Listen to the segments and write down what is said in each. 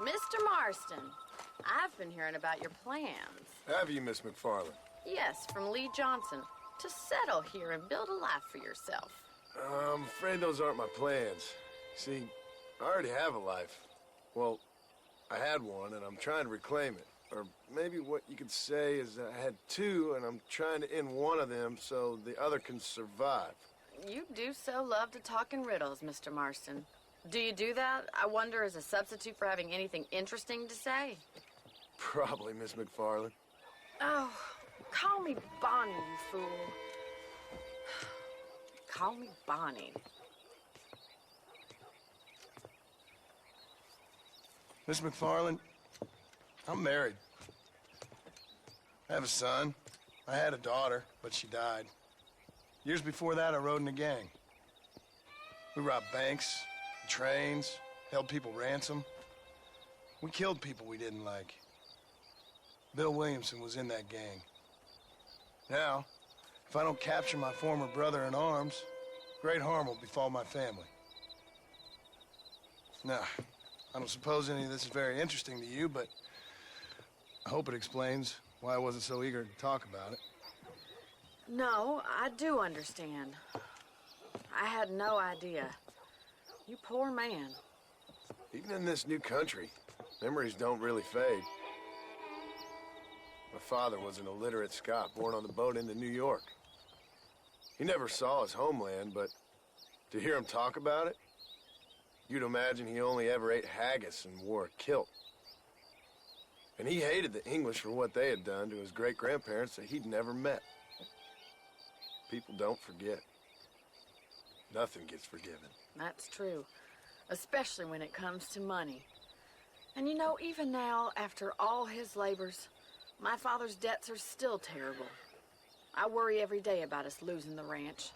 Mr. Marston, I've been hearing about your plans. Have you, Miss McFarland? Yes, from Lee Johnson, to settle here and build a life for yourself. I'm afraid those aren't my plans. See, I already have a life. Well, I had one, and I'm trying to reclaim it. Or maybe what you could say is I had two, and I'm trying to end one of them so the other can survive. You do so love to talk in riddles, Mr. Marston. Do you do that, I wonder, as a substitute for having anything interesting to say? Probably, Miss McFarland. Oh, call me Bonnie, you fool. Call me Bonnie. Miss McFarland, I'm married. I have a son. I had a daughter, but she died. Years before that, I rode in a gang. We robbed banks, trains, held people ransom. We killed people we didn't like. Bill Williamson was in that gang. Now, if I don't capture my former brother-in-arms, great harm will befall my family. Now, I don't suppose any of this is very interesting to you, but I hope it explains why I wasn't so eager to talk about it. No, I do understand. I had no idea. You poor man. Even in this new country, memories don't really fade. My father was an illiterate Scot born on the boat into New York. He never saw his homeland, but to hear him talk about it, you'd imagine he only ever ate haggis and wore a kilt. And he hated the English for what they had done to his great-grandparents that he'd never met. People don't forget. Nothing gets forgiven. That's true, especially when it comes to money. And you know, even now, after all his labors, my father's debts are still terrible. I worry every day about us losing the ranch.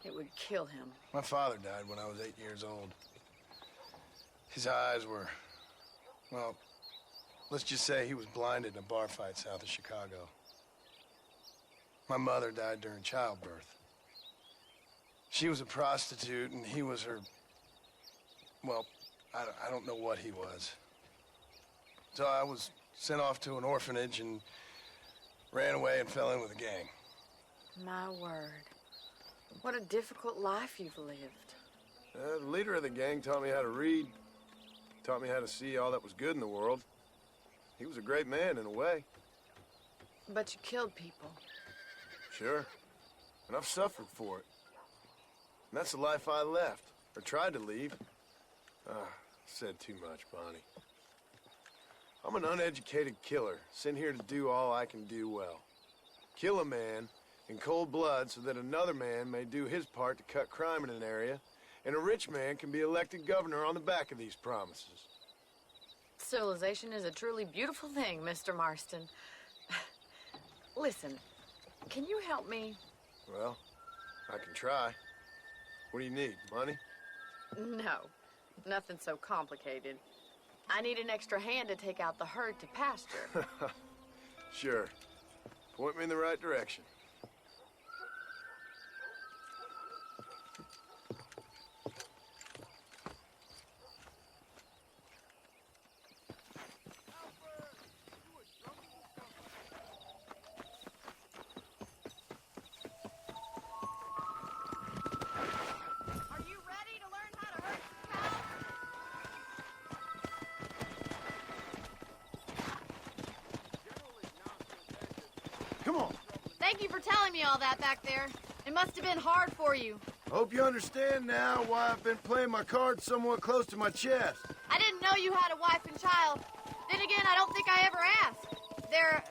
It would kill him. My father died when I was 8 years old. His eyes were, well, let's just say he was blinded in a bar fight south of Chicago. My mother died during childbirth. She was a prostitute, and he was her, well, I don't know what he was. So I was sent off to an orphanage and ran away and fell in with a gang. My word. What a difficult life you've lived. The leader of the gang taught me how to read, taught me how to see all that was good in the world. He was a great man in a way. But you killed people. Sure. And I've suffered for it. And that's the life I left, or tried to leave. Said too much, Bonnie. I'm an uneducated killer, sent here to do all I can do well. Kill a man in cold blood so that another man may do his part to cut crime in an area, and a rich man can be elected governor on the back of these promises. Civilization is a truly beautiful thing, Mr. Marston. Listen, can you help me? Well, I can try. What do you need, money? No, nothing so complicated. I need an extra hand to take out the herd to pasture. Sure. Point me in the right direction. Come on. Thank you for telling me all that back there. It must have been hard for you. Hope you understand now why I've been playing my cards somewhat close to my chest. I didn't know you had a wife and child. Then again, I don't think I ever asked. They're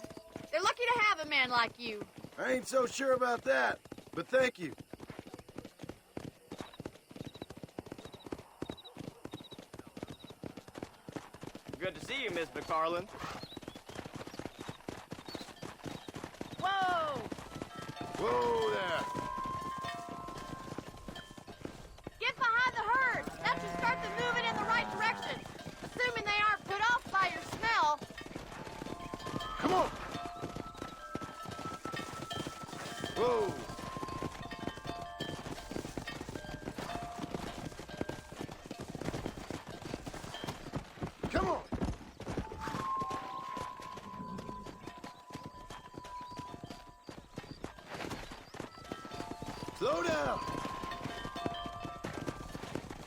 lucky to have a man like you. I ain't so sure about that, but thank you. Good to see you, Miss McFarland. Whoa! Whoa there. Get behind the herd. That should start them moving in the right direction. Assuming they aren't put off by your smell. Come on. Whoa. Come on. Slow down.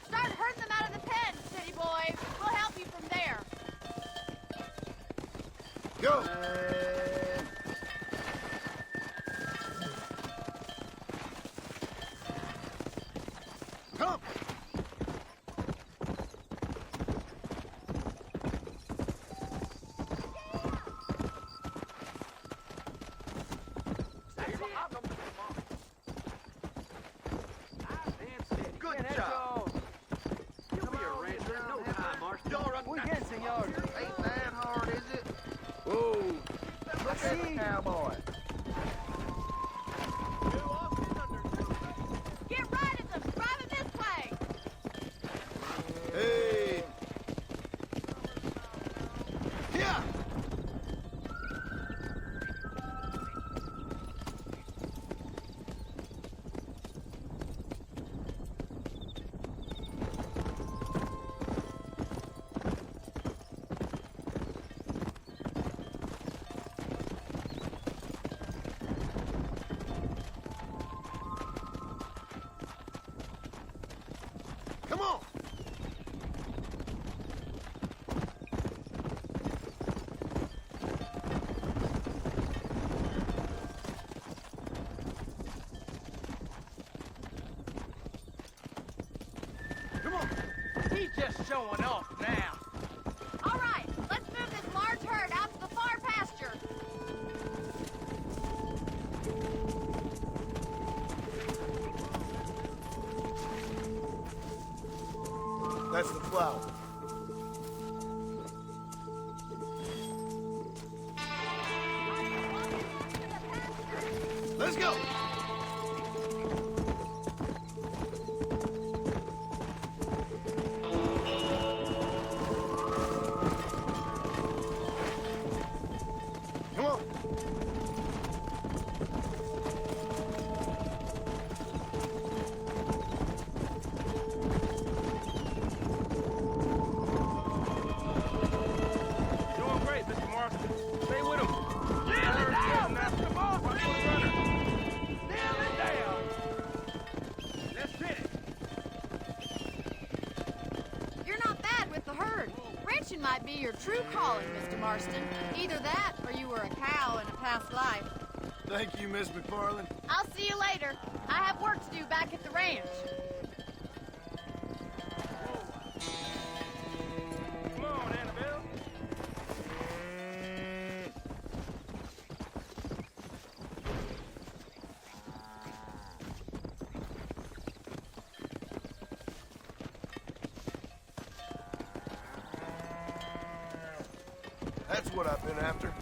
Start herding them out of the pen, city boys. We'll help you from there. Go. Come. Good job. You'll be a rancher in no time, Marshal. Muy bien, senor. Ain't that hard, is it? Whoa. Look at the cowboy. Get right at them. Drive them this way. Hey. Yeah. Come on. Come on. He's just showing off now. All right, let's move this large herd out to the far pasture. That's the flower. Let's go. Come on. Doing great, Mr. Marston. Stay with him. Nail it down, Mr. Marston. Nail it down. Let's hit it. You're not bad with the herd. Ranching might be your true calling, Mr. Marston. Either that, or you were a cow in a past life. Thank you, Miss McFarland. I'll see you later. I have work to do back at the ranch. Come on, Annabelle. That's what I've been after.